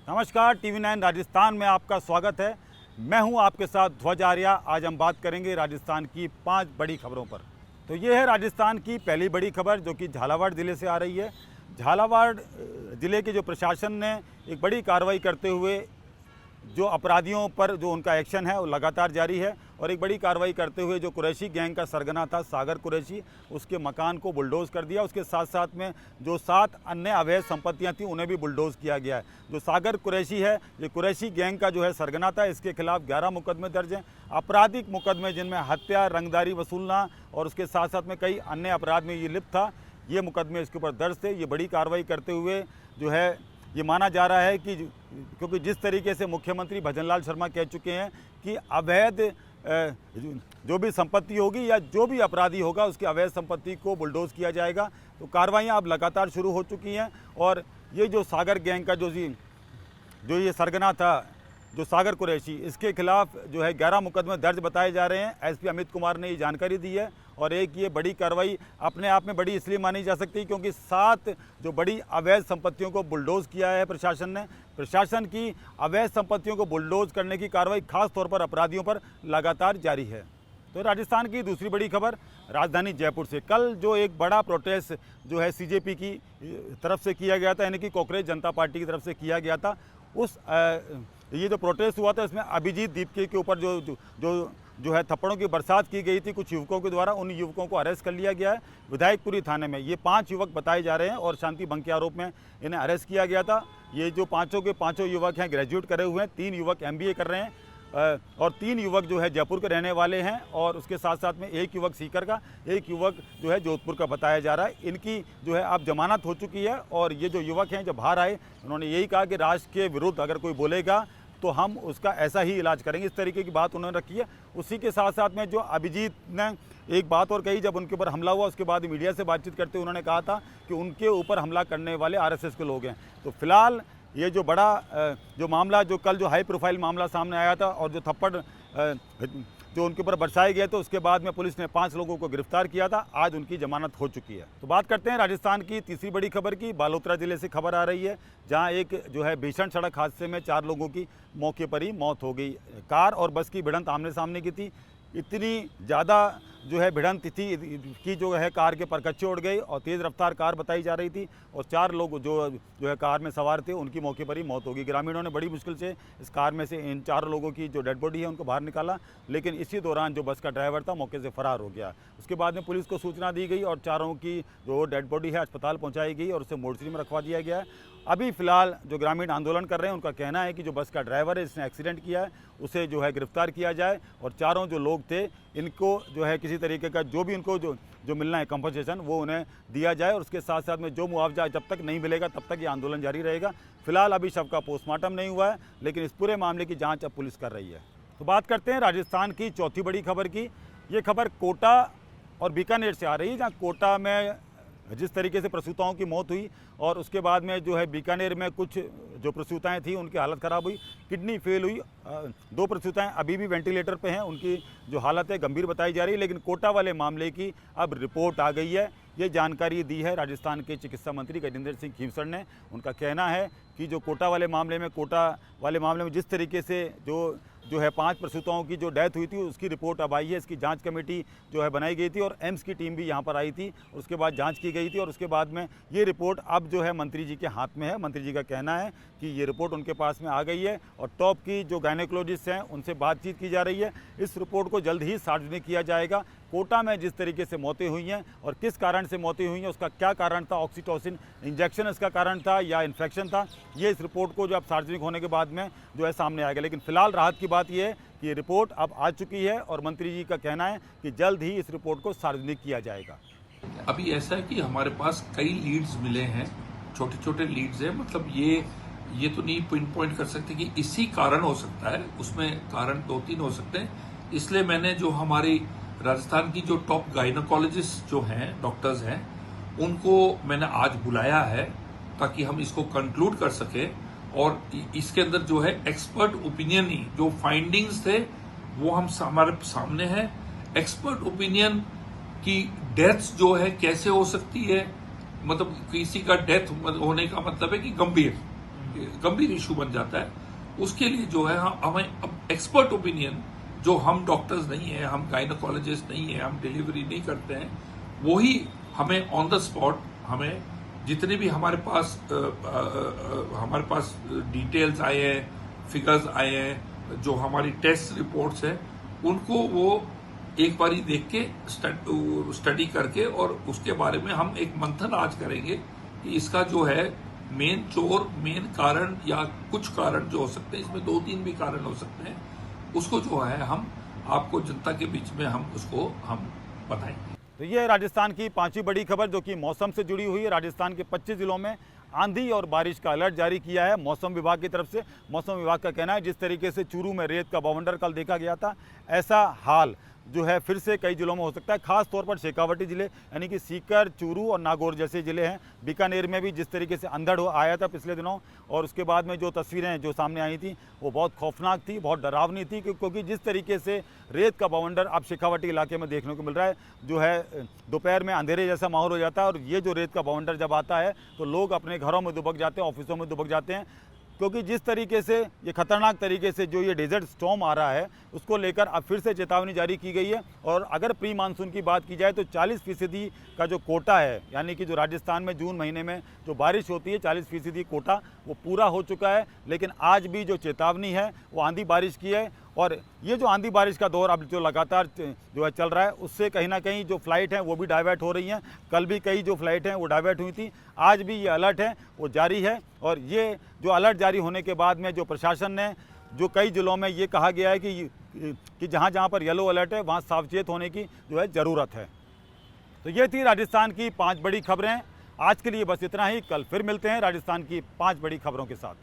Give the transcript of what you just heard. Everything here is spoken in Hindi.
नमस्कार, टीवी 9 राजस्थान में आपका स्वागत है। मैं हूं आपके साथ ध्वज आर्या। आज हम बात करेंगे राजस्थान की 5 बड़ी खबरों पर। तो ये है राजस्थान की पहली बड़ी खबर जो कि झालावाड़ ज़िले से आ रही है। झालावाड़ ज़िले के जो प्रशासन ने एक बड़ी कार्रवाई करते हुए जो अपराधियों पर जो उनका एक्शन है वो लगातार जारी है और एक बड़ी कार्रवाई करते हुए जो कुरैशी गैंग का सरगना था सागर कुरैशी, उसके मकान को बुलडोज़ कर दिया। उसके साथ साथ में जो 7 अन्य अवैध संपत्तियां थी उन्हें भी बुलडोज़ किया गया है। जो सागर कुरैशी है, ये कुरैशी गैंग का जो है सरगना था। इसके खिलाफ 11 मुकदमे दर्ज हैं, आपराधिक मुकदमे जिनमें हत्या, रंगदारी वसूलना और उसके साथ साथ में कई अन्य अपराध में ये लिप्त था। ये मुकदमे इसके ऊपर दर्ज थे। ये बड़ी कार्रवाई करते हुए जो है ये माना जा रहा है कि क्योंकि जिस तरीके से मुख्यमंत्री भजनलाल शर्मा कह चुके हैं कि अवैध जो भी संपत्ति होगी या जो भी अपराधी होगा उसकी अवैध संपत्ति को बुलडोज़ किया जाएगा। तो कार्रवाइयाँ अब लगातार शुरू हो चुकी हैं और ये जो सागर गैंग का जो ये सरगना था, जो सागर कुरैशी, इसके खिलाफ जो है 11 मुकदमे दर्ज बताए जा रहे हैं। एसपी अमित कुमार ने ये जानकारी दी है और एक ये बड़ी कार्रवाई अपने आप में बड़ी इसलिए मानी जा सकती है क्योंकि 7 जो बड़ी अवैध संपत्तियों को बुलडोज़ किया है प्रशासन ने। प्रशासन की अवैध संपत्तियों को बुलडोज़ करने की कार्रवाई खास तौर पर अपराधियों पर लगातार जारी है। तो राजस्थान की दूसरी बड़ी खबर राजधानी जयपुर से। कल जो एक बड़ा प्रोटेस्ट जो है सीजेपी की तरफ से किया गया था, यानी कि कांग्रेस जनता पार्टी की तरफ से किया गया था, उस ये जो प्रोटेस्ट हुआ था इसमें अभिजीत दीपके के ऊपर जो है थप्पड़ों की बरसात की गई थी कुछ युवकों के द्वारा। उन युवकों को अरेस्ट कर लिया गया है विधायकपुरी थाने में। ये 5 युवक बताए जा रहे हैं और शांति भंग के आरोप में इन्हें अरेस्ट किया गया था। ये जो पाँचों के पाँचों युवक हैं ग्रेजुएट करे हुए हैं, 3 युवक MBA कर रहे हैं और 3 युवक जो है जयपुर के रहने वाले हैं और उसके साथ साथ में 1 युवक सीकर का, 1 युवक जो है जोधपुर का बताया जा रहा है। इनकी जो है अब जमानत हो चुकी है और ये जो युवक हैं जब बाहर आए उन्होंने यही कहा कि राष्ट्र के विरुद्ध अगर कोई बोलेगा तो हम उसका ऐसा ही इलाज करेंगे। इस तरीके की बात उन्होंने रखी है। उसी के साथ साथ में जो अभिजीत ने एक बात और कही, जब उनके ऊपर हमला हुआ उसके बाद मीडिया से बातचीत करते हुए उन्होंने कहा था कि उनके ऊपर हमला करने वाले RSS के लोग हैं। तो फिलहाल ये जो बड़ा जो मामला जो कल जो हाई प्रोफाइल मामला सामने आया था और जो थप्पड़ जो उनके ऊपर बरसाए गए तो उसके बाद में पुलिस ने 5 लोगों को गिरफ्तार किया था। आज उनकी जमानत हो चुकी है। तो बात करते हैं राजस्थान की तीसरी बड़ी खबर की। बालोतरा जिले से खबर आ रही है जहां एक जो है भीषण सड़क हादसे में 4 लोगों की मौके पर ही मौत हो गई। कार और बस की भिड़ंत आमने सामने की थी। इतनी ज़्यादा जो है भिड़ंत थी कि जो है कार के परकच्चे उड़ गई और तेज़ रफ्तार कार बताई जा रही थी और 4 लोग जो है कार में सवार थे उनकी मौके पर ही मौत होगी। ग्रामीणों ने बड़ी मुश्किल से इस कार में से इन 4 लोगों की जो डेड बॉडी है उनको बाहर निकाला, लेकिन इसी दौरान जो बस का ड्राइवर था मौके से फरार हो गया। उसके बाद में पुलिस को सूचना दी गई और 4 की जो डेड बॉडी है अस्पताल पहुँचाई गई और उसे मोर्चरी में रखवा दिया गया है। अभी फ़िलहाल जो ग्रामीण आंदोलन कर रहे हैं उनका कहना है कि जो बस का ड्राइवर है जिसने एक्सीडेंट किया है उसे जो है गिरफ्तार किया जाए और 4 जो लोग थे इनको जो है किसी तरीके का जो भी इनको जो मिलना है कंपनसेशन वो उन्हें दिया जाए और उसके साथ साथ में जो मुआवजा जब तक नहीं मिलेगा तब तक ये आंदोलन जारी रहेगा। फिलहाल अभी शव का पोस्टमार्टम नहीं हुआ है लेकिन इस पूरे मामले की जाँच अब पुलिस कर रही है। तो बात करते हैं राजस्थान की चौथी बड़ी खबर की। ये खबर कोटा और बीकानेर से आ रही है जहाँ कोटा में जिस तरीके से प्रसूताओं की मौत हुई और उसके बाद में जो है बीकानेर में कुछ जो प्रसूताएं थी उनकी हालत ख़राब हुई, किडनी फेल हुई। 2 प्रसूताएं अभी भी वेंटिलेटर पे हैं, उनकी जो हालत है गंभीर बताई जा रही है। लेकिन कोटा वाले मामले की अब रिपोर्ट आ गई है। ये जानकारी दी है राजस्थान के चिकित्सा मंत्री गजेंद्र सिंह खींवसर ने। उनका कहना है कि जो कोटा वाले मामले में जिस तरीके से जो है 5 प्रसूताओं की जो डेथ हुई थी उसकी रिपोर्ट अब आई है। इसकी जांच कमेटी जो है बनाई गई थी और एम्स की टीम भी यहां पर आई थी। उसके बाद जांच की गई थी और उसके बाद में ये रिपोर्ट अब जो है मंत्री जी के हाथ में है। मंत्री जी का कहना है कि ये रिपोर्ट उनके पास में आ गई है और टॉप की जो गायनेकोलॉजिस्ट हैं उनसे बातचीत की जा रही है। इस रिपोर्ट को जल्द ही सार्वजनिक किया जाएगा। कोटा में जिस तरीके से मौतें हुई हैं और किस कारण से मौतें हुई हैं, उसका क्या कारण था, ऑक्सीटोसिन इंजेक्शन इसका कारण था या इन्फेक्शन था, ये इस रिपोर्ट को जो अब सार्वजनिक होने के बाद में जो है सामने आएगा। लेकिन फिलहाल राहत की बात यह है कि ये रिपोर्ट अब आ चुकी है और मंत्री जी का कहना है कि जल्द ही इस रिपोर्ट को सार्वजनिक किया जाएगा। अभी ऐसा है कि हमारे पास कई लीड्स मिले हैं, छोटे छोटे लीड्स हैं, मतलब ये तो नहीं पिन पॉइंट कर सकते कि इसी कारण हो सकता है, उसमें कारण 2-3 हो सकते हैं। इसलिए मैंने जो हमारी राजस्थान की जो टॉप गायनेकोलॉजिस्ट जो हैं, डॉक्टर्स हैं, उनको मैंने आज बुलाया है ताकि हम इसको कंक्लूड कर सके और इसके अंदर जो है एक्सपर्ट ओपिनियन ही जो फाइंडिंग्स थे वो हमारे सामने है। एक्सपर्ट ओपिनियन की डेथ जो है कैसे हो सकती है, मतलब किसी का डेथ होने का मतलब है कि गंभीर, गंभीर इशू बन जाता है। उसके लिए जो है हमें अब एक्सपर्ट ओपिनियन, जो हम डॉक्टर्स नहीं है, हम गायनोकोलॉजिस्ट नहीं है, हम डिलीवरी नहीं करते हैं, वही हमें ऑन द स्पॉट हमें जितने भी हमारे पास डिटेल्स आए हैं, फिगर्स आए हैं, जो हमारी टेस्ट रिपोर्ट्स है, उनको वो एक बारी देख के स्टडी करके और उसके बारे में हम एक मंथन आज करेंगे कि इसका जो है मेन कारण या कुछ कारण जो हो सकते हैं, इसमें 2-3 भी कारण हो सकते हैं, उसको जो है हम आपको जनता के बीच में हम बताएंगे। तो ये है राजस्थान की 5वीं बड़ी खबर जो कि मौसम से जुड़ी हुई है। राजस्थान के 25 जिलों में आंधी और बारिश का अलर्ट जारी किया है मौसम विभाग की तरफ से। मौसम विभाग का कहना है जिस तरीके से चूरू में रेत का बवंडर कल देखा गया था, ऐसा हाल जो है फिर से कई जिलों में हो सकता है। खास तौर पर शेखावटी जिले यानी कि सीकर, चूरू और नागौर जैसे जिले हैं। बीकानेर में भी जिस तरीके से अंधड़ आया था पिछले दिनों, और उसके बाद में जो तस्वीरें जो सामने आई थी वो बहुत खौफनाक थी, बहुत डरावनी थी, क्योंकि जिस तरीके से रेत का बवंडर अब शेखावटी इलाके में देखने को मिल रहा है, जो है दोपहर में अंधेरे जैसा माहौल हो जाता है। और ये जो रेत का बवंडर जब आता है तो लोग अपने घरों में दुबक जाते हैं, ऑफिसों में दुबक जाते हैं, क्योंकि जिस तरीके से ये खतरनाक तरीके से जो ये डेजर्ट स्टॉर्म आ रहा है उसको लेकर अब फिर से चेतावनी जारी की गई है। और अगर प्री मानसून की बात की जाए तो 40% का जो कोटा है, यानी कि जो राजस्थान में जून महीने में जो बारिश होती है 40% कोटा वो पूरा हो चुका है। लेकिन आज भी जो चेतावनी है वो आंधी बारिश की है। और ये जो आंधी बारिश का दौर अब जो लगातार जो है चल रहा है, उससे कहीं ना कहीं जो फ्लाइट हैं वो भी डाइवर्ट हो रही हैं। कल भी कई जो फ्लाइट हैं वो डाइवर्ट हुई थी, आज भी ये अलर्ट है वो जारी है। और ये जो अलर्ट जारी होने के बाद में जो प्रशासन ने जो कई जिलों में ये कहा गया है कि जहाँ जहाँ पर येलो अलर्ट है वहाँ सावचेत होने की जो है ज़रूरत है। तो ये थी राजस्थान की 5 बड़ी खबरें। आज के लिए बस इतना ही। कल फिर मिलते हैं राजस्थान की 5 बड़ी खबरों के साथ।